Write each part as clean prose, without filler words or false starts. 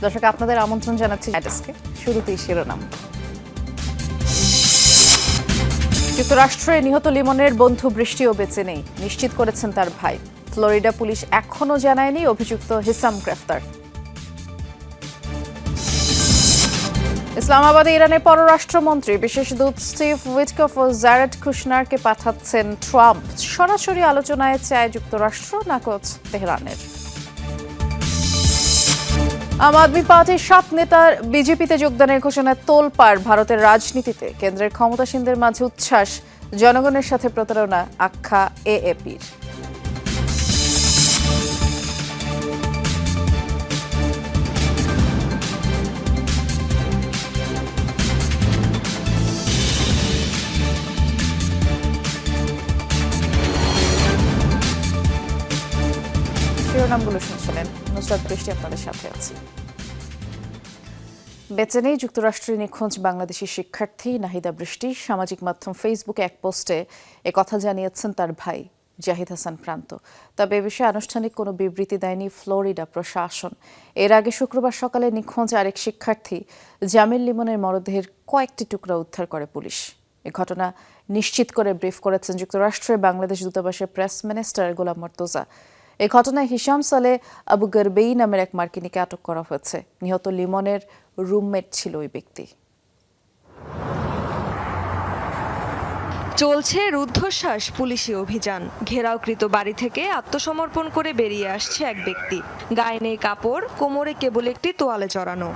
দর্শক, আপনাদের আমন্ত্রণ জানাচ্ছি ডেস্কে। শুরুতেই শিরোনাম। যুক্তরাষ্ট্রে নিহত লিমনের বন্ধু বৃষ্টিও বেঁচে নেই, নিশ্চিত করেছেন তার ভাই। ফ্লোরিডা পুলিশ এখনও জানায়নি অভিযুক্ত হিসাম গ্রেফতার। ইসলামাবাদে ইরানের পররাষ্ট্রমন্ত্রী বিশেষ দূত স্টিভ উইটকফ ও জারেড কুশনারকে পাঠাচ্ছেন ট্রাম্প। সরাসরি আলোচনায় চায় যুক্তরাষ্ট্র, নাকচ তেহরানের। আম আদমি পার্টির 7 নেতার বিজেপিতে যোগদানের ঘোষণায় তোলপাড় ভারতের রাজনীতিতে। কেন্দ্রের ক্ষমতাসীনদের মাঝে উচ্ছ্বাস, জনগণের সাথে প্রতারণা আখ্যা এএপির। শিরোনামগুলো শুনছিলেন, নুসরাত বৃষ্টি আপনাদের সাথে আছে। বেঁচে নেই যুক্তরাষ্ট্রের নিখোঁজ বাংলাদেশি শিক্ষার্থী নাহিদা বৃষ্টি। সামাজিক মাধ্যম ফেসবুকে এক পোস্টে একথা জানিয়েছেন তার ভাই জাহিদ হাসান প্রান্ত। তবে এ বিষয়ে আনুষ্ঠানিক কোনো বিবৃতি দেয়নি ফ্লোরিডা প্রশাসন। এর আগে শুক্রবার সকালে নিখোঁজ আরেক শিক্ষার্থী জামিল লিমনের মরদেহের কয়েকটি টুকরা উদ্ধার করে পুলিশ। এ ঘটনা নিশ্চিত করে ব্রিফ করেছেন যুক্তরাষ্ট্রের বাংলাদেশ দূতাবাসের প্রেস মিনিস্টার গোলাম মর্তুজা। এই ঘটনায় হিসাম সালেহ আবু গরবেই নামের এক মার্কিনীকে আটক করা হয়েছে। নিহত লিমনের রুমমেট ছিল ওই ব্যক্তি। চলছে রুদ্ধশ্বাস পুলিশি অভিযান। ঘেরাওকৃত বাড়ি থেকে আত্মসমর্পণ করে বেরিয়ে আসছে এক ব্যক্তি। গায়ে নেই কাপড়, কোমরে কেবল একটি তোয়ালে জড়ানো।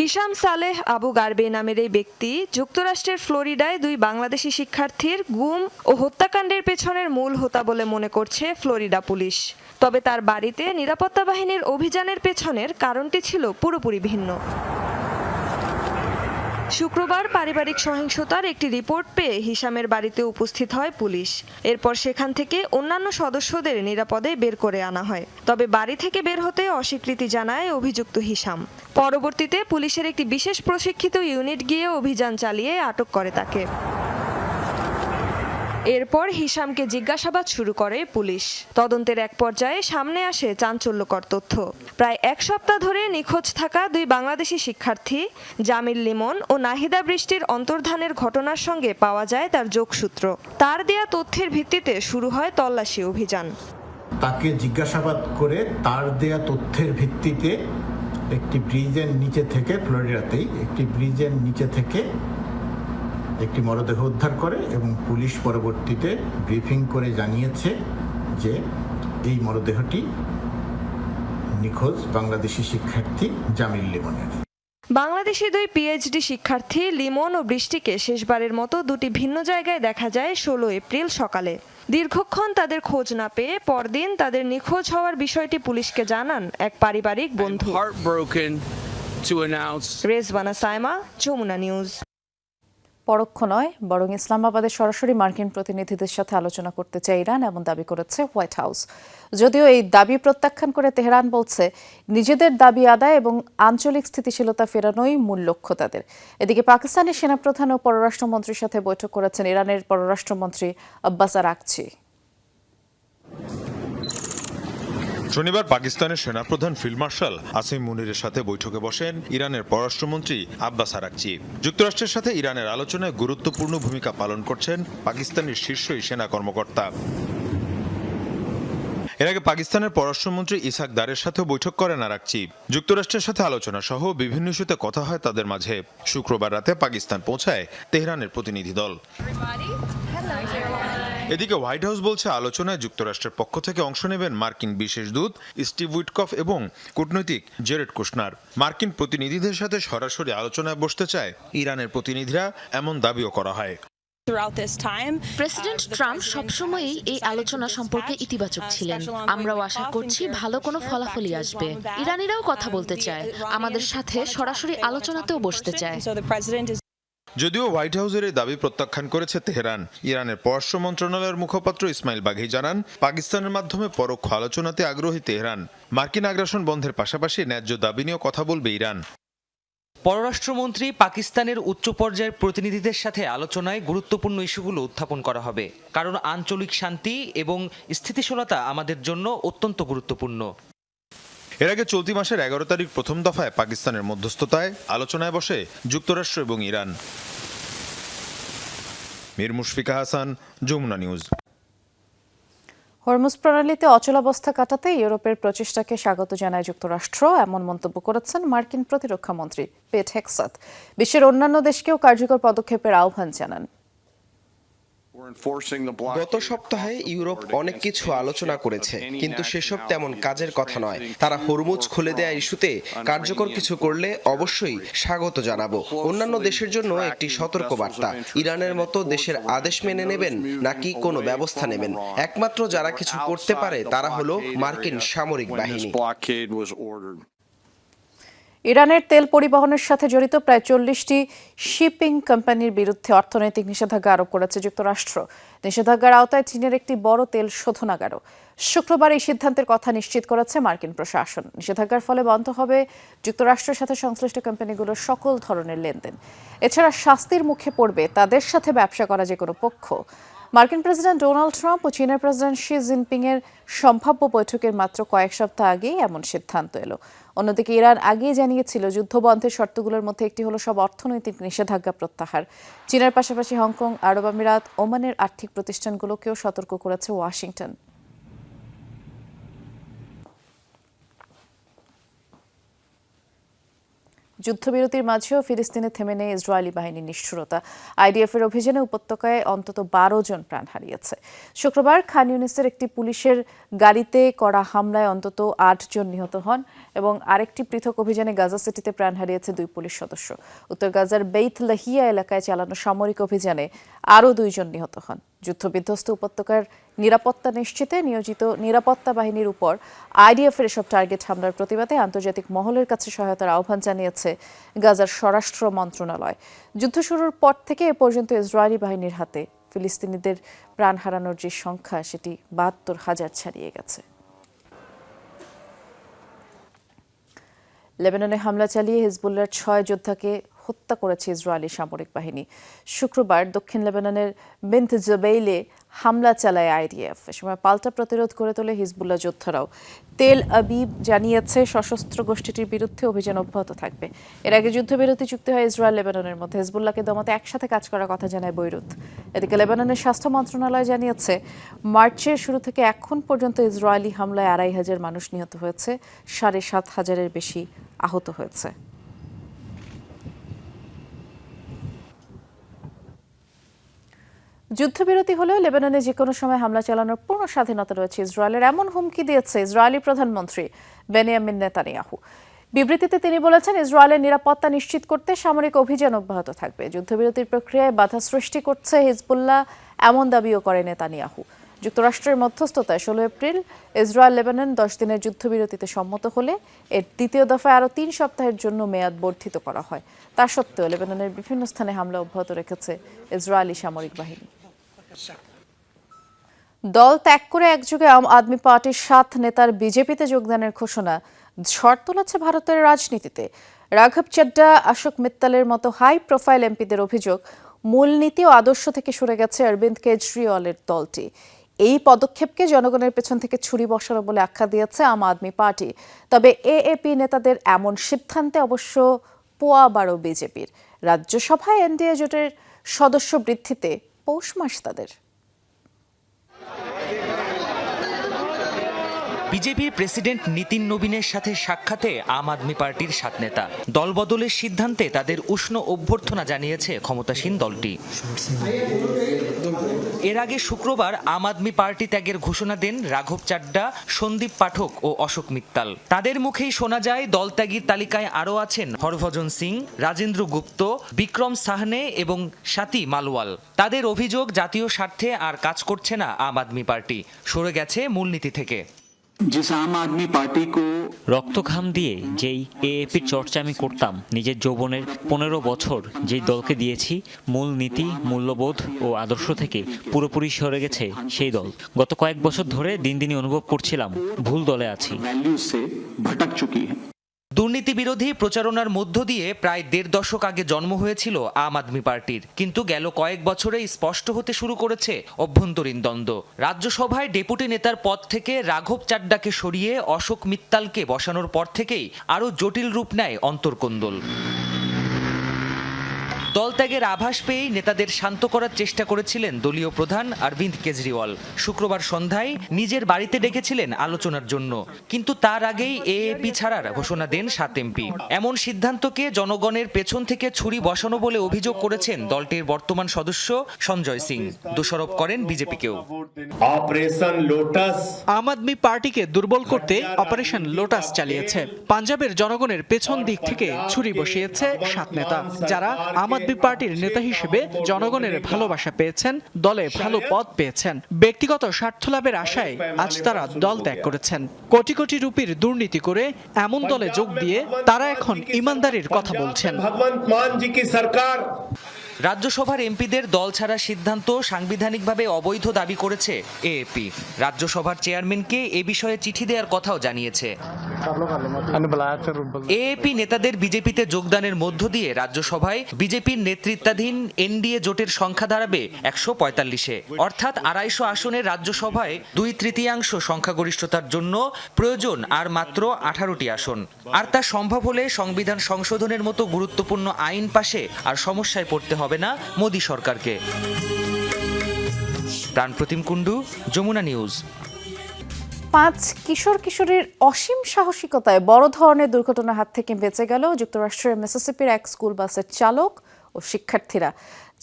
হিসাম সালেহ আবু গারবে নামের এই ব্যক্তি যুক্তরাষ্ট্রের ফ্লোরিডায় 2 বাংলাদেশি শিক্ষার্থীর গুম ও হত্যাকাণ্ডের পেছনের মূল হোতা বলে মনে করছে ফ্লোরিডা পুলিশ। তবে তার বাড়িতে নিরাপত্তা বাহিনীর অভিযানের পেছনের কারণটি ছিল পুরোপুরি ভিন্ন। শুক্রবার পারিবারিক সহিংসতার একটি রিপোর্ট পেয়ে হিসামের বাড়িতে উপস্থিত হয় পুলিশ। এরপর সেখান থেকে অন্যান্য সদস্যদের নিরাপদে বের করে আনা হয়। তবে বাড়ি থেকে বের হতে অস্বীকৃতি জানায় অভিযুক্ত হিসাম। পরবর্তীতে পুলিশের একটি বিশেষ প্রশিক্ষিত ইউনিট গিয়ে অভিযান চালিয়ে আটক করে তাকে। এরপর হিসামকে জিজ্ঞাসাবাদ শুরু করে পুলিশ। তদন্তের এক পর্যায়ে সামনে আসে চাঞ্চল্যকর তথ্য। প্রায় 1 সপ্তাহ ধরে নিখোঁজ থাকা 2 বাংলাদেশি শিক্ষার্থী জামিল লিমন ও নাহিদা বৃষ্টির অন্তর্ধানের ঘটনার সঙ্গে পাওয়া যায় তার যোগসূত্র। তার দেয়া তথ্যের ভিত্তিতে শুরু হয় তল্লাশি অভিযান। তাকে জিজ্ঞাসাবাদ করে তার দেয়া তথ্যের ভিত্তিতে একটি ব্রিজের নিচে থেকে, ফ্লোরিডাতেই একটি ব্রিজের নিচে থেকে একটি মরদেহ উদ্ধার করে এবং পুলিশ পরবর্তীতে ব্রিফিং করে জানিয়েছে যে এই মরদেহটি নিখোঁজ বাংলাদেশি শিক্ষার্থী জামিল লিমনের। বাংলাদেশি 2 পিএইচডি শিক্ষার্থী লিমন ও বৃষ্টিকে শেষবারের মতো 2টি ভিন্ন জায়গায় দেখা যায় 16 এপ্রিল সকালে। দীর্ঘক্ষণ তাদের খোঁজ না পেয়ে পরদিন তাদের নিখোঁজ হওয়ার বিষয়টি পুলিশকে জানান এক পারিবারিক বন্ধু। রেজওয়ানা সাইমা, যমুনা নিউজ। পরোক্ষ নয়, বরং ইসলামাবাদে সরাসরি মার্কিন প্রতিনিধিদের সাথে আলোচনা করতে চায় ইরান, এমন দাবি করেছে হোয়াইট হাউস। যদিও এই দাবি প্রত্যাখ্যান করে তেহরান বলছে নিজেদের দাবি আদায় এবং আঞ্চলিক স্থিতিশীলতা ফেরানোই মূল লক্ষ্য তাদের। এদিকে পাকিস্তানের সেনাপ্রধান ও পররাষ্ট্রমন্ত্রীর সাথে বৈঠক করেছেন ইরানের পররাষ্ট্রমন্ত্রী আব্বাস আরাকচি। শনিবার পাকিস্তানের সেনাপ্রধান ফিল্ড মার্শাল আসিম মুনিরের সাথে বৈঠকে বসেন ইরানের পররাষ্ট্রমন্ত্রী আব্বাস আরাকচি। যুক্তরাষ্ট্রের সাথে ইরানের আলোচনায় গুরুত্বপূর্ণ ভূমিকা পালন করছেন পাকিস্তানের শীর্ষ সেনা কর্মকর্তা। এর আগে পাকিস্তানের পররাষ্ট্রমন্ত্রী ইসহাক দারের সাথেও বৈঠক করেন আরাকচি। যুক্তরাষ্ট্রের সাথে আলোচনা সহ বিভিন্ন ইস্যুতে কথা হয় তাদের মাঝে। শুক্রবার রাতে পাকিস্তান পৌঁছায় তেহরানের প্রতিনিধি দল। এদিকে হোয়াইট হাউস বলছে আলোচনায় যুক্তরাষ্ট্রের পক্ষ থেকে অংশ নেবেন মার্কিন বিশেষ দূত স্টিভ উইটকফ এবং কূটনৈতিক জারেড কুশনার। মার্কিন প্রতিনিধিদের সাথে সরাসরি আলোচনায় বসতে চায় ইরানের প্রতিনিধিরা, এমন দাবিও করা হয়। প্রেসিডেন্ট ট্রাম্প সবসময়ই এই আলোচনা সম্পর্কে ইতিবাচক ছিলেন। আমরাও আশা করছি ভালো কোনো ফলাফলই আসবে। ইরানিরাও কথা বলতে চায়, আমাদের সাথে সরাসরি আলোচনাতেও বসতে চায়। যদিও হোয়াইট হাউসের এই দাবি প্রত্যাখ্যান করেছে তেহরান। ইরানের পররাষ্ট্র মন্ত্রণালয়ের মুখপাত্র ইসমাইল বাঘি জানান, পাকিস্তানের মাধ্যমে পরোক্ষ আলোচনাতে আগ্রহী তেহরান। মার্কিন আগ্রাসন বন্ধের পাশাপাশি ন্যায্য দাবি নিয়েও কথা বলবে ইরান। পররাষ্ট্রমন্ত্রী পাকিস্তানের উচ্চ পর্যায়ের প্রতিনিধিদের সাথে আলোচনায় গুরুত্বপূর্ণ ইস্যুগুলো উত্থাপন করা হবে, কারণ আঞ্চলিক শান্তি এবং স্থিতিশীলতা আমাদের জন্য অত্যন্ত গুরুত্বপূর্ণ। এর আগে চলতি মাসের 11 তারিখ প্রথম দফায় পাকিস্তানের মধ্যস্থতায় আলোচনায় বসে যুক্তরাষ্ট্র এবং Iran. Mir Mushfika Hasan, Jamuna news. Hormuz প্রণালীতে অচলাবস্থা কাটাতে ইউরোপের প্রচেষ্টাকে স্বাগত জানায় যুক্তরাষ্ট্র, এমন মন্তব্য করেছেন মার্কিন প্রতিরক্ষা মন্ত্রী পেট হেগসেথ। বিশ্বের অন্যান্য দেশকেও কার্যকর পদক্ষেপের আহ্বান জানান। গত সপ্তাহে ইউরোপ অনেক কিছু আলোচনা করেছে, কিন্তু সেসব তেমন কাজের কথা নয়। তারা হরমুজ খুলে দেয়া ইস্যুতে কার্যকর কিছু করলে অবশ্যই স্বাগত জানাবো। অন্যান্য দেশের জন্য একটি সতর্ক বার্তা, ইরানের মতো দেশের আদেশ মেনে নেবেন নাকি কোনো ব্যবস্থা নেবেন। একমাত্র যারা কিছু করতে পারে তারা হলো মার্কিন সামরিক বাহিনী। ইরানের তেল পরিবহনের সাথে জড়িত প্রায় 40টি শিপিং কোম্পানির বিরুদ্ধে অর্থনৈতিক নিষেধাজ্ঞা আরোপ করেছে যুক্তরাষ্ট্র। নিষেধাজ্ঞার আওতায় চীনের একটি বড় তেল শোধনাগারও। শুক্রবার এই সিদ্ধান্তের কথা নিশ্চিত করেছে মার্কিন প্রশাসন। নিষেধাজ্ঞার ফলে বন্ধ হবে যুক্তরাষ্ট্রের সাথে সংশ্লিষ্ট কোম্পানিগুলোর সকল ধরনের লেনদেন। এছাড়া শাস্তির মুখে পড়বে তাদের সাথে ব্যবসা করা যে কোনো পক্ষ। মার্কিন প্রেসিডেন্ট ডোনাল্ড ট্রাম্প ও চীনের প্রেসিডেন্ট শি জিনপিং এর সম্ভাব্য বৈঠকের মাত্র কয়েক সপ্তাহ আগেই এমন সিদ্ধান্ত এলো। অন্যদিকে ইরান আগেই জানিয়েছিল যুদ্ধবন্ধের শর্তগুলোর মধ্যে একটি হলো সব অর্থনৈতিক নিষেধাজ্ঞা প্রত্যাহার। চীনের পাশাপাশি হংকং, আরব আমিরাত, ওমানের আর্থিক প্রতিষ্ঠানগুলোকেও সতর্ক করেছে ওয়াশিংটন। যুদ্ধবিরতির মাঝেও ফিলিস্তিনে থেমে নেই ইসরায়েলি বাহিনীর নিষ্ঠুরতা। আইডিএফ এর অভিযানে উপত্যকায় অন্তত 12 জন প্রাণ হারিয়েছে। শুক্রবার খান ইউনিসের একটি পুলিশের গাড়িতে করা হামলায় অন্তত 8 জন নিহত হন এবং আরেকটি পৃথক অভিযানে গাজা সিটিতে প্রাণ হারিয়েছে 2 পুলিশ সদস্য। উত্তর গাজার বেইত লাহিয়া এলাকায় চালানো সামরিক অভিযানে আরও 2 জন নিহত হন। যুদ্ধবিধ্বস্ত উপত্যকার নিরাপত্তা নিশ্চিতে নিয়োজিত নিরাপত্তা বাহিনীর উপর আইডিএফ এর এসব টার্গেট হামলার প্রতিবাদে আন্তর্জাতিক মহলের কাছে সহায়তার আহ্বান জানিয়েছে গাজার স্বরাষ্ট্র মন্ত্রণালয়। যুদ্ধ শুরুর পর থেকে এ পর্যন্ত ইসরায়েলি বাহিনীর হাতে ফিলিস্তিনিদের প্রাণ হারানোর যে সংখ্যা সেটি 72,000 ছাড়িয়ে গেছে। লেবাননে হামলা চালিয়ে হিজবুল্লাহর 6 যোদ্ধাকে হত্যা করেছে ইসরায়েলি সামরিক বাহিনী। শুক্রবার দক্ষিণ লেবাননের বিন্ত জবেইলে হামলা চালায় আইডিএফ। এ সময় পাল্টা প্রতিরোধ করে তোলে হিজবুল্লাহ যোদ্ধারাও। তেল আবিব জানিয়েছে সশস্ত্র গোষ্ঠীটির বিরুদ্ধে অভিযান অব্যাহত থাকবে। এর আগে যুদ্ধবিরতি চুক্তি হয় ইসরায়েল লেবাননের মধ্যে। হিজবুল্লাহকে দমাতে একসাথে কাজ করার কথা জানায় বৈরুত। এদিকে লেবাননের স্বাস্থ্য মন্ত্রণালয় জানিয়েছে মার্চের শুরু থেকে এখন পর্যন্ত ইসরায়েলি হামলায় 2,500 মানুষ নিহত হয়েছে, 7,500-এর বেশি আহত হয়েছে। যুদ্ধবিরতি হলেও লেবাননে যে কোনো সময় হামলা চালানোর পূর্ণ স্বাধীনতা রয়েছে ইসরায়েলের, এমন হুমকি দিয়েছে ইসরায়েলি প্রধানমন্ত্রী বেনিয়ামিন নেতানিয়াহু। বিবৃতিতে তিনি বলেছেন, ইসরায়েলের নিরাপত্তা নিশ্চিত করতে সামরিক অভিযান অব্যাহত থাকবে। যুদ্ধবিরতির প্রক্রিয়ায় বাধা সৃষ্টি করছে হিজবুল্লাহ, এমন দাবিও করে নেতানিয়াহু। যুক্তরাষ্ট্রের মধ্যস্থতায় 16 এপ্রিল ইসরায়েল লেবানন 10 দিনের যুদ্ধবিরতিতে সম্মত হলে এর দ্বিতীয় দফায় আরও 3 সপ্তাহের জন্য মেয়াদ বর্ধিত করা হয়। তা সত্ত্বেও লেবাননের বিভিন্ন স্থানে হামলা অব্যাহত রেখেছে ইসরায়েলি সামরিক বাহিনী। দল ত্যাগ করে একযোগে আম আদমি পার্টির 7 নেতার বিজেপিতে যোগদানের ঘোষণা ঝড় তুলেছে ভারতের রাজনীতিতে। রাঘব চড্ডা, অশোক মিত্তালের মতো হাই প্রোফাইল এমপিদের অভিযোগ, মূলনীতি ও আদর্শ থেকে সরে গেছে অরবিন্দ কেজরিওয়ালের দলটি। এই পদক্ষেপকে জনগণের পেছন থেকে ছুরি বসানো বলে আখ্যা দিয়েছে আম আদমি পার্টি। তবে এএপি নেতাদের এমন সিদ্ধান্তে অবশ্য পোয়া বাড়ো বিজেপির। রাজ্যসভায় এনডিএ জোটের সদস্য বৃদ্ধিতে পৌষ মাস তাদের। বিজেপির প্রেসিডেন্ট নীতিন নবীনের সাথে সাক্ষাতে আম আদমি পার্টির 7 নেতা। দলবদলের সিদ্ধান্তে তাদের উষ্ণ অভ্যর্থনা জানিয়েছে ক্ষমতাসীন দলটি। এর আগে শুক্রবার আম আদমি পার্টি ত্যাগের ঘোষণা দেন রাঘব চাড্ডা, সন্দীপ পাঠক ও অশোক মিত্তাল। তাদের মুখেই শোনা যায় দলত্যাগীর তালিকায় আরও আছেন হরভজন সিং, রাজেন্দ্র গুপ্ত, বিক্রম সাহনে এবং স্বাতী মালওয়াল। তাদের অভিযোগ, জাতীয় স্বার্থে আর কাজ করছে না আম আদমি পার্টি, সরে গেছে মূলনীতি থেকে। রক্তঘাম দিয়ে যেই এএপির চর্চা আমি করতাম, নিজের যৌবনের 15 বছর যেই দলকে দিয়েছি, মূল নীতি, মূল্যবোধ ও আদর্শ থেকে পুরোপুরি সরে গেছে সেই দল। গত কয়েক বছর ধরে দিন দিনই অনুভব করছিলাম ভুল দলে আছি। দুর্নীতি দুর্নীতি বিরোধী প্রচারণার মধ্য দিয়ে প্রায় ১.৫ দশক আগে জন্ম হয়েছিল আম আদমি পার্টির, কিন্তু গেল কয়েক বছরে স্পষ্ট হতে শুরু করেছে অভ্যন্তরীণ দ্বন্দ্ব। রাজ্যসভায় ডেপুটি নেতার পদ থেকে রাঘব চাড্ডাকে সরিয়ে অশোক মিত্তালকে বসানোর পর থেকেই আরও জটিল রূপ নেয় অন্তর্কোন্দল। দলত্যাগের আভাস পেয়েই নেতাদের শান্ত করার চেষ্টা করেছিলেন দলীয় প্রধান অরবিন্দ কেজরিওয়াল। শুক্রবার সন্ধ্যায় নিজের বাড়িতে ডেকেছিলেন আলোচনার জন্য, কিন্তু তার আগেই এএপি ছাড়ার ঘোষণা দেন ৭ এমপি। এমন সিদ্ধান্তকে জনগণের পেছন থেকে ছুরি বসানো বলে অভিযোগ করেছেন দলটির বর্তমান সদস্য সঞ্জয় সিং। দোষারোপ করেন বিজেপিকেও। অপারেশন লোটাস আম আদমি পার্টিকে দুর্বল করতে অপারেশন লোটাস চালিয়েছে। পাঞ্জাবের জনগণের পেছন দিক থেকে ছুরি বসিয়েছে ৭ নেতা, যারা আম আদমি পার্টির নেতা হিসেবে জনগণের ভালোবাসা পেয়েছেন, দলে ভালো পদ পেয়েছেন। ব্যক্তিগত স্বার্থ লাভের আশায় আজ তারা দল ত্যাগ করেছেন। কোটি কোটি রুপির দুর্নীতি করে এমন দলে যোগ দিয়ে তারা এখন ইমানদারির কথা বলছেন। ভগবন্ত মান জি কি সরকার। রাজ্যসভার এমপিদের দল ছাড়ার সিদ্ধান্ত সাংবিধানিকভাবে অবৈধ দাবি করেছে এএপি। রাজ্যসভার চেয়ারম্যানকে এ বিষয়ে চিঠি দেওয়ার কথাও জানিয়েছে। এএপি নেতাদের বিজেপিতে যোগদানের মধ্য দিয়ে রাজ্যসভায় বিজেপির নেতৃত্বাধীন এনডিএ জোটের সংখ্যা দাঁড়াবে ১৪৫-এ, অর্থাৎ ২৫০ আসনের রাজ্যসভায় ২/৩ সংখ্যাগরিষ্ঠতার জন্য প্রয়োজন আর মাত্র ১৮টি আসন। আর তা সম্ভব হলে সংবিধান সংশোধনের মতো গুরুত্বপূর্ণ আইন পাশে আর সমস্যায় পড়তে হবে না মোদী সরকারকে। প্রাণপ্রতিম কুণ্ডু, যমুনা নিউজ। ৫ কিশোরীর অসীম সাহসিকতায় বড় ধরনের দুর্ঘটনার হাত থেকে বেঁচে গেল যুক্তরাষ্ট্রের মিসিসিপির এক স্কুল বাসের চালক ও শিক্ষার্থীরা।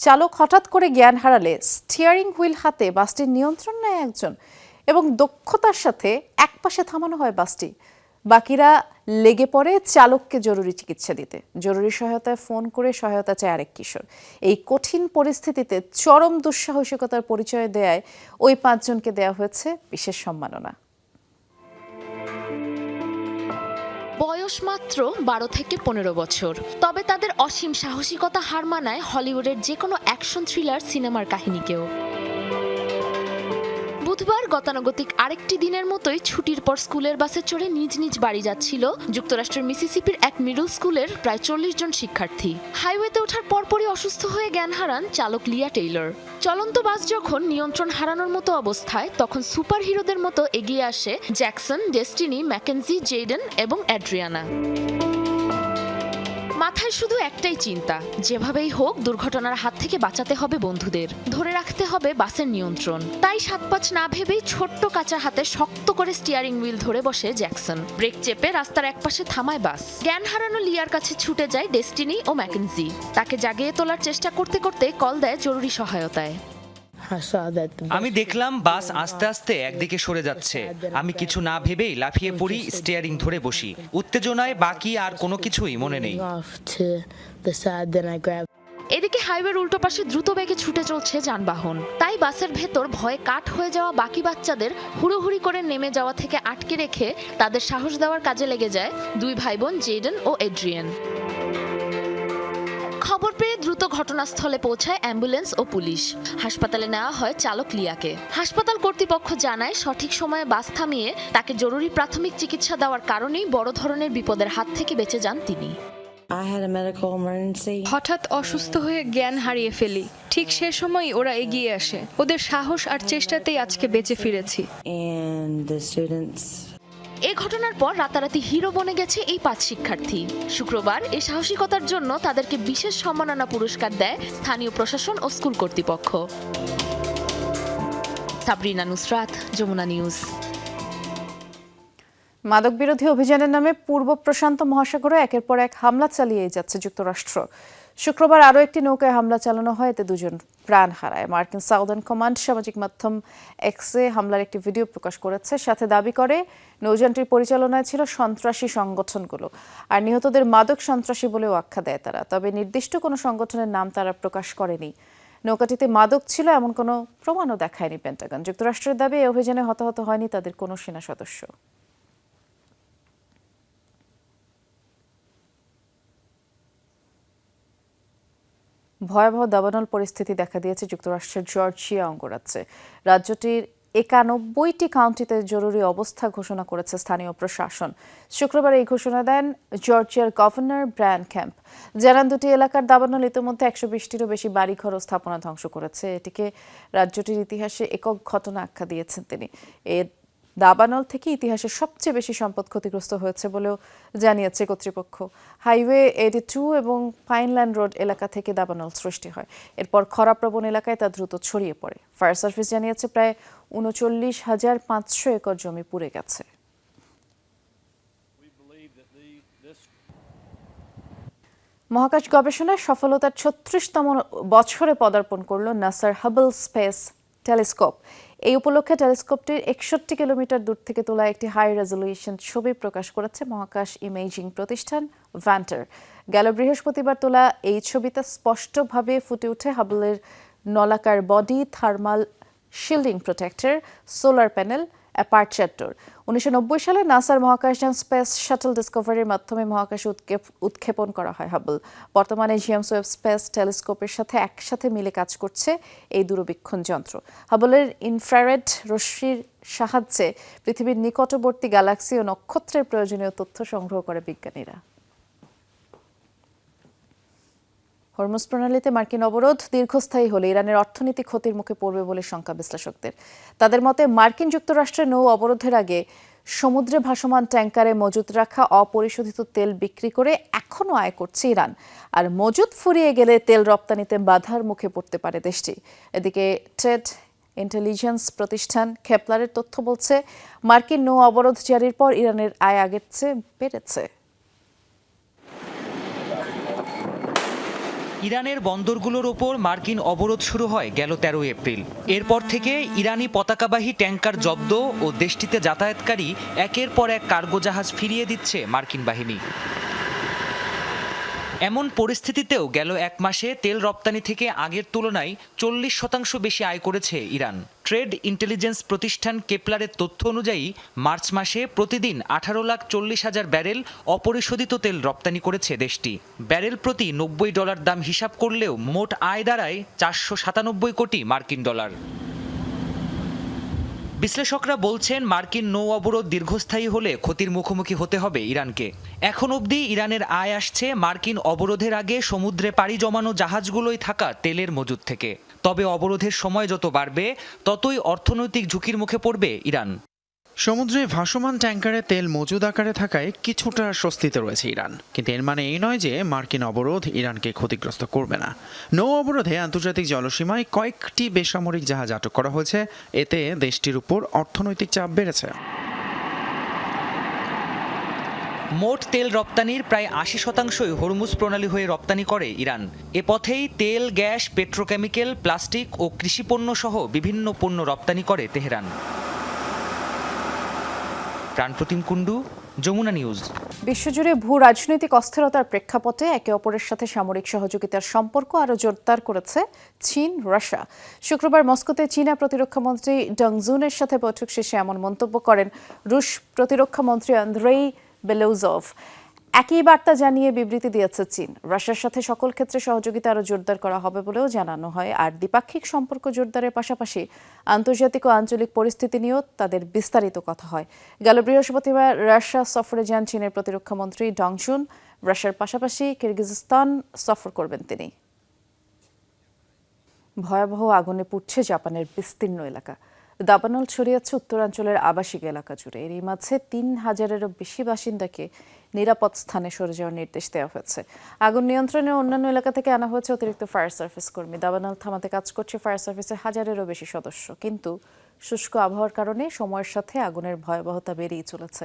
চালক হঠাৎ করে জ্ঞান হারালে স্টিয়ারিং হুইল হাতে বাসটির নিয়ন্ত্রণ নেয় একজন এবং দক্ষতার সাথে একপাশে থামানো হয় বাসটি। বাকিরা লেগে পড়ে চালককে জরুরি চিকিৎসা দিতে। জরুরি সহায়তায় ফোন করে সহায়তা চায় আরেক কিশোর। এই কঠিন পরিস্থিতিতে চরম দুঃসাহসিকতার পরিচয় দেয় ওই ৫ জনকে দেওয়া হয়েছে বিশেষ সম্মাননা। বয়স মাত্র ১২ থেকে ১৫ বছর, তবে তাদের অসীম সাহসিকতা হার মানায় হলিউডের যে কোনো অ্যাকশন থ্রিলার সিনেমার কাহিনীকেও। বুধবার গতানুগতিক আরেকটি দিনের মতোই ছুটির পর স্কুলের বাসে চড়ে নিজ নিজ বাড়ি যাচ্ছিল যুক্তরাষ্ট্রের মিসিসিপির এক মিডল স্কুলের প্রায় ৪০ জন শিক্ষার্থী। হাইওয়েতে ওঠার পরপরই অসুস্থ হয়ে জ্ঞান হারান চালক লিয়া টেইলর। চলন্ত বাস যখন নিয়ন্ত্রণ হারানোর মতো অবস্থায়, তখন সুপার হিরোদের মতো এগিয়ে আসে জ্যাকসন, ডেস্টিনি, ম্যাকেনজি, জেডেন এবং অ্যাড্রিয়ানা। মাথায় শুধু একটাই চিন্তা, যেভাবেই হোক দুর্ঘটনার হাত থেকে বাঁচাতে হবে বন্ধুদের, ধরে রাখতে হবে বাসের নিয়ন্ত্রণ। তাই ৭-৫ না ভেবেই ছোট্ট কাঁচা হাতে শক্ত করে স্টিয়ারিং হুইল ধরে বসে জ্যাকসন। ব্রেক চেপে রাস্তার একপাশে থামায় বাস। জ্ঞান হারানো লিয়ার কাছে ছুটে যায় ডেস্টিনি ও ম্যাকেনজি। তাকে জাগিয়ে তোলার চেষ্টা করতে করতে কল দেয় জরুরি সহায়তায়। আমি দেখলাম বাস আস্তে আস্তে একদিকে সরে যাচ্ছে। আমি কিছু না ভেবেই লাফিয়ে পড়ি, স্টিয়ারিং ধরে বসি। উত্তেজনায় বাকি আর কোনো কিছুই মনে নেই। এদিকে হাইওয়ের উল্টো পাশে দ্রুত বেগে ছুটে চলছে যানবাহন। তাই বাসের ভেতর ভয়ে কাঠ হয়ে যাওয়া বাকি বাচ্চাদের হুড়োহুড়ি করে নেমে যাওয়া থেকে আটকে রেখে তাদের সাহস দেওয়ার কাজে লেগে যায় 2 ভাই বোন জেডেন ও এড্রিয়ান। খবর পেয়ে দ্রুত ঘটনাস্থলে পৌঁছায় অ্যাম্বুলেন্স ও পুলিশ। হাসপাতালে নেওয়া হয় চালক লিয়াকে। হাসপাতাল কর্তৃপক্ষ জানায় সঠিক সময়ে বাস থামিয়ে তাকে জরুরি প্রাথমিক চিকিৎসা দেওয়ার কারণেই বড় ধরনের বিপদের হাত থেকে বেঁচে যান তিনি। হঠাৎ অসুস্থ হয়ে জ্ঞান হারিয়ে ফেলি, ঠিক সে সময় ওরা এগিয়ে আসে। ওদের সাহস আর চেষ্টাতেই আজকে বেঁচে ফিরেছি। এ ঘটনার পর রাতারাতি হিরো বনে গেছে এই 5 শিক্ষার্থী। শুক্রবার এই সাহসিকতার জন্য তাদেরকে বিশেষ সম্মাননা পুরস্কার দেয় স্থানীয় প্রশাসন ও স্কুল কর্তৃপক্ষ। সাবরিনা নুসরাত, যমুনা নিউজ। মাদক বিরোধী অভিযানের নামে পূর্ব প্রশান্ত মহাসাগরে একের পর এক হামলা চালিয়ে যাচ্ছে যুক্তরাষ্ট্র। শুক্রবার আরও একটি নৌকায় হামলা চালানো হয়, এতে 2 জন প্রাণ হারায়। মার্কিন সাউদার্ন কমান্ড সামাজিক মাধ্যম এক্সে হামলার একটি ভিডিও প্রকাশ করেছে, সাথে দাবি করে নৌযানটির পরিচালনায় ছিল সন্ত্রাসী সংগঠনগুলো, আর নিহতদের মাদক সন্ত্রাসী বলেও আখ্যা দেয় তারা। তবে নির্দিষ্ট কোনো সংগঠনের নাম তারা প্রকাশ করেনি। নৌকাটিতে মাদক ছিল এমন কোনো প্রমাণও দেখায়নি পেন্টাগন। যুক্তরাষ্ট্রের দাবি এই অভিযানে হতাহত হয়নি তাদের কোনো সেনা সদস্য। ভয়াবহ দাবানল পরিস্থিতি দেখা দিয়েছে যুক্তরাষ্ট্রের জর্জিয়া অঙ্গরাজ্যে। রাজ্যটির 91টি কাউন্টিতে জরুরি অবস্থা ঘোষণা করেছে স্থানীয় প্রশাসন। শুক্রবার এই ঘোষণা দেন জর্জিয়ার গভর্নর ব্রায়ান ক্যাম্প। জানান, দুটি এলাকার দাবানল ইতিমধ্যে 120টিরও বেশি বাড়িঘর ও স্থাপনা ধ্বংস করেছে। এটিকে রাজ্যটির ইতিহাসে একক ঘটনা আখ্যা দিয়েছেন তিনি। এর দাবানল থেকে ইতিহাসে সবচেয়ে বেশি সম্পদ ক্ষতিগ্রস্ত হয়েছে বলেও জানিয়েছে কর্তৃপক্ষ। হাইওয়ে 82 এবং পাইনল্যান্ড রোড এলাকা থেকে দাবানল সৃষ্টি হয়। এরপর খরাপ্রবণ এলাকায় তা দ্রুত ছড়িয়ে পড়ে। ফায়ার সার্ভিস জানিয়েছে প্রায় 39,500 একর জমি পুড়ে গেছে। মহাকাশ গবেষণায় সফলতার 36তম বছরে পদার্পণ করল নাসার হাবল স্পেস টেলিস্কোপ। এই উপলক্ষে টেলিস্কোপটির 61 কিলোমিটার দূর থেকে তোলা একটি হাই রেজলিউশন ছবি প্রকাশ করেছে মহাকাশ ইমেজিং প্রতিষ্ঠান ভ্যান্টার। গেল বৃহস্পতিবার তোলা এই ছবিতে স্পষ্টভাবে ফুটে ওঠে হাবলের নলাকার body, thermal shielding protector, solar panel, aperture door. 1990 সালে নাসার মহাকাশযান স্পেস শাটল ডিসকভারির মাধ্যমে মহাকাশে উৎক্ষেপণ করা হয় হাবল। বর্তমানে জেমস ওয়েব স্পেস টেলিস্কোপের সাথে একসাথে মিলে কাজ করছে এই দূরবীক্ষণ যন্ত্র। হাবলের ইনফ্রারেড রশ্মির সাহায্যে পৃথিবীর নিকটবর্তী গ্যালাক্সি ও নক্ষত্রের প্রয়োজনীয় তথ্য সংগ্রহ করে বিজ্ঞানীরা। হরমুজ প্রণালীতে মার্কিন অবরোধ দীর্ঘস্থায়ী হলে ইরানের অর্থনীতি ক্ষতির মুখে পড়বে বলে শঙ্কা বিশ্লেষকদের। তাদের মতে, মার্কিন যুক্তরাষ্ট্রের নৌ অবরোধের আগে সমুদ্রে ভাসমান ট্যাঙ্কারে মজুত রাখা অপরিশোধিত তেল বিক্রি করে এখনও আয় করছে ইরান। আর মজুত ফুরিয়ে গেলে তেল রপ্তানিতে বাধার মুখে পড়তে পারে দেশটি। এদিকে ট্রেড ইন্টেলিজেন্স প্রতিষ্ঠান কেপলারের তথ্য বলছে, মার্কিন নৌ অবরোধ জারির পর ইরানের আয় আগের চেয়ে বেড়েছে। ইরানের বন্দরগুলোর ওপর মার্কিন অবরোধ শুরু হয় গেল 13 এপ্রিল। এরপর থেকে ইরানি পতাকাবাহী ট্যাঙ্কার জব্দ ও দেশটিতে যাতায়াতকারী একের পর এক কার্গো জাহাজ ফিরিয়ে দিচ্ছে মার্কিন বাহিনী। এমন পরিস্থিতিতেও গেল এক মাসে তেল রপ্তানি থেকে আগের তুলনায় 40% বেশি আয় করেছে ইরান। ট্রেড ইন্টেলিজেন্স প্রতিষ্ঠান কেপলারের তথ্য অনুযায়ী মার্চ মাসে প্রতিদিন 18,40,000 ব্যারেল অপরিশোধিত তেল রপ্তানি করেছে দেশটি। ব্যারেল প্রতি $90 দাম হিসাব করলেও মোট আয় দাঁড়ায় 497 কোটি মার্কিন ডলার। বিশ্লেষকরা বলছেন, মার্কিন নৌ অবরোধ দীর্ঘস্থায়ী হলে ক্ষতির মুখোমুখি হতে হবে ইরানকে। এখন অবধি ইরানের আয় আসছে মার্কিন অবরোধের আগে সমুদ্রে পাড়ি জমানো জাহাজগুলোই থাকা তেলের মজুদ থেকে। তবে অবরোধের সময় যত বাড়বে ততই অর্থনৈতিক ঝুঁকির মুখে পড়বে ইরান। সমুদ্রে ভাসমান ট্যাঙ্কারে তেল মজুদ আকারে থাকায় কিছুটা স্বস্তিতে রয়েছে ইরান, কিন্তু এর মানে এই নয় যে মার্কিন অবরোধ ইরানকে ক্ষতিগ্রস্ত করবে না। নৌ অবরোধে আন্তর্জাতিক জলসীমায় কয়েকটি বেসামরিক জাহাজ আটক করা হয়েছে। এতে দেশটির উপর অর্থনৈতিক চাপ বেড়েছে। মোট তেল রপ্তানির প্রায় 80%ই হরমুজ প্রণালী হয়ে রপ্তানি করে ইরান। এ পথেই তেল, গ্যাস, পেট্রোকেমিক্যাল, প্লাস্টিক ও কৃষিপণ্য সহ বিভিন্ন পণ্য রপ্তানি করে তেহরান। প্রাণপ্রতিম কুণ্ডু, যমুনা নিউজ। বিশ্বজুড়ে ভূ রাজনৈতিক অস্থিরতার প্রেক্ষাপটে একে অপরের সাথে সামরিক সহযোগিতার সম্পর্ক আরও জোরদার করেছে চীন, রাশিয়া। শুক্রবার মস্কোতে চীনা প্রতিরক্ষামন্ত্রী ডং জুনের সাথে বৈঠক শেষে এমন মন্তব্য করেন রুশ প্রতিরক্ষামন্ত্রী আন্দ্রেই বেলোজভ। একই বার্তা জানিয়ে বিবৃতি দিয়েছে চীন। রাশিয়ার সাথে সকল ক্ষেত্রে সহযোগিতা আরও জোরদার করা হবে বলেও জানানো হয়। আর দ্বিপাক্ষিক সম্পর্ক জোরদারের পাশাপাশি আন্তর্জাতিক ও আঞ্চলিক পরিস্থিতি নিয়েও তাদের বিস্তারিত কথা হয়। গেল বৃহস্পতিবার রাশিয়া সফরে যান চীনের প্রতিরক্ষামন্ত্রী ডং জুন। রাশিয়ার পাশাপাশি কিরগিজস্তান সফর করবেন তিনি। ভয়াবহ আগুনে পুড়ছে জাপানের বিস্তীর্ণ এলাকা। দাবানল ছড়িয়েছে উত্তরাঞ্চলের আবাসিক এলাকা জুড়ে। এরই মাঝে 3,000-এরও বেশি বাসিন্দাকে নিরাপদ স্থানে সরে যাওয়ার নির্দেশ দেওয়া হয়েছে। আগুন নিয়ন্ত্রণে অন্যান্য এলাকা থেকে আনা হয়েছে অতিরিক্ত ফায়ার সার্ভিস কর্মী। দাবানল থামাতে কাজ করছে ফায়ার সার্ভিসের 1,000-এরও বেশি সদস্য। কিন্তু শুষ্ক আবহাওয়ার কারণে সময়ের সাথে আগুনের ভয়াবহতা বেড়েই চলেছে।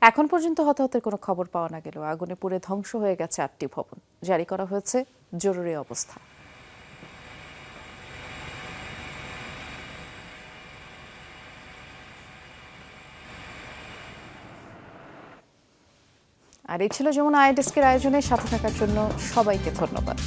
এখন পর্যন্ত হতাহতের কোনো খবর পাওয়া না গেলেও আগুনে পুড়ে ধ্বংস হয়ে গেছে 8টি ভবন। জারি করা হয়েছে জরুরি অবস্থা। আর এই ছিল যমুনা আই ডেস্কের আয়োজনে সাথে থাকার জন্য সবাইকে ধন্যবাদ।